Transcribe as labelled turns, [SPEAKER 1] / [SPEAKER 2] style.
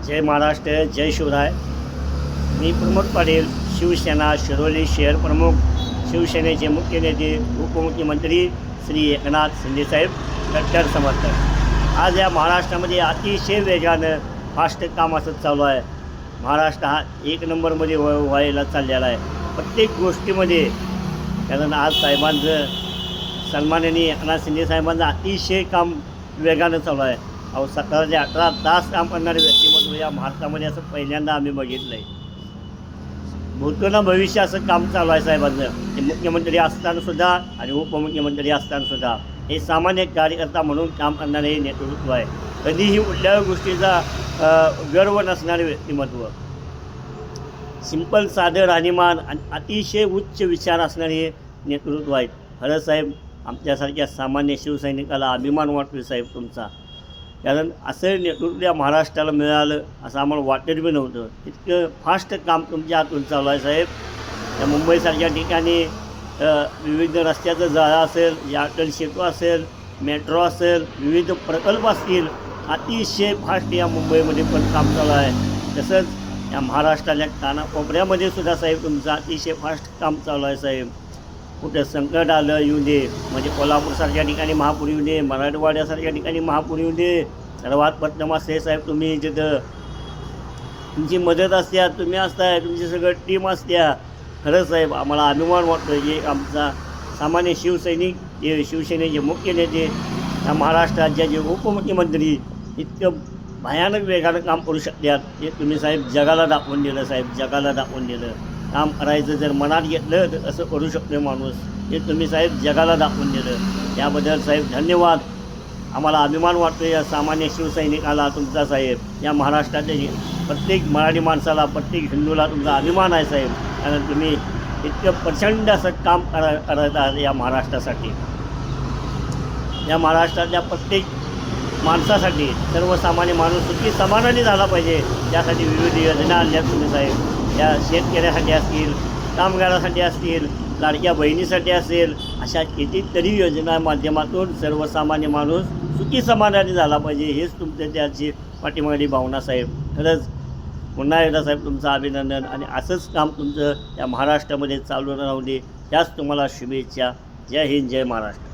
[SPEAKER 1] जय महाराष्ट्र, जय शिवराय. मी प्रमोद पाटील, शिवसेना शिरोली शहर प्रमुख, शिवसेनेचे मुख्य नेते उपमुख्यमंत्री श्री एकनाथ शिंदेसाहेब कट्टर समर्थक. आज या महाराष्ट्रामध्ये अतिशय वेगानं फास्ट काम असं चालू आहे. महाराष्ट्र हा एक नंबरमध्ये व्हायला चाललेला आहे प्रत्येक गोष्टीमध्ये. कारण आज साहेबांचं सन्माननीय एकनाथ शिंदे साहेबांचं अतिशय काम वेगानं चालू आहे. अहो 17 ते 18 तास काम करणारे व्यक्तिमत्व या भारतामध्ये असं पहिल्यांदा आम्ही बघितलं आहे. भूतकाळ भविष्य असं काम चालू आहे साहेबांचं. ते मुख्यमंत्री असतानासुद्धा आणि उपमुख्यमंत्री असतानासुद्धा हे सामान्य कार्यकर्ता म्हणून काम करणारे नेतृत्व आहे. कधीही कुठल्या गोष्टीचा गर्व नसणारे व्यक्तिमत्व, सिंपल साधं राहणीमान आणि अतिशय उच्च विचार असणारे नेतृत्व आहेत. खरं साहेब, आमच्यासारख्या सामान्य शिवसैनिकाला अभिमान वाटतो साहेब तुमचा. कारण असं नेतृत्व या महाराष्ट्राला मिळालं असं आम्हाला वाटत बी नव्हतं. इतकं फास्ट काम तुमच्या हातून चालू आहे साहेब. या मुंबईसारख्या ठिकाणी विविध रस्त्याचं जाळं असेल, या अटल सेतू असेल, मेट्रो असेल, विविध प्रकल्प असतील, अतिशय फास्ट या मुंबईमध्ये पण काम चालू आहे. तसंच या महाराष्ट्राच्या कानाकोपऱ्यामध्ये सुद्धा साहेब तुमचं अतिशय फास्ट काम चालू आहे साहेब. कुठं संकट आलं येऊ दे, म्हणजे कोल्हापूरसारख्या ठिकाणी महापूर येऊ दे, मराठवाड्यासारख्या ठिकाणी महापूर येऊ दे, सर्वात प्रथम असते साहेब तुम्ही जिथं तुमची मदत असते, तुम्ही असताय, तुमची सगळं टीम असत्या. खरं साहेब आम्हाला अभिमान वाटतो की आमचा सामान्य शिवसैनिक, जे शिवसेनेचे मुख्य नेते, या महाराष्ट्र राज्याचे उपमुख्यमंत्री इतकं भयानक वेगानं काम करू शकतात. हे तुम्ही साहेब जगाला दाखवून दिलं साहेब, जगाला दाखवून दिलं. काम करायचं जर मनात घेतलं तर असं करू शकतो माणूस. हे तुम्ही साहेब जगाला दाखवून दिलं. याबद्दल साहेब धन्यवाद. आम्हाला अभिमान वाटतो या सामान्य शिवसैनिकाला तुमचा साहेब. या महाराष्ट्राच्या प्रत्येक मराठी माणसाला, प्रत्येक हिंदूला तुमचा अभिमान आहे साहेब. कारण तुम्ही इतकं प्रचंड असं काम करत आहात या महाराष्ट्रासाठी. या महाराष्ट्रातल्या प्रत्येक माणसासाठी, सर्वसामान्य माणूस सुखी समाधानी झाला पाहिजे, त्यासाठी विविध योजना आणल्या तुम्ही साहेब. या शेतकऱ्यासाठी असतील, कामगारासाठी असतील, लाडक्या बहिणीसाठी असेल, अशा कितीतरी योजना माध्यमातून सर्वसामान्य माणूस सुखी समाधानी झाला पाहिजे, हेच तुमच्या त्याची पाठीमागली भावना साहेब. खरंच पुन्हा एकदा साहेब तुमचं अभिनंदन. आणि असंच काम तुमचं या महाराष्ट्रामध्ये चालू राहू दे, त्याच तुम्हाला शुभेच्छा. जय हिंद, जय महाराष्ट्र.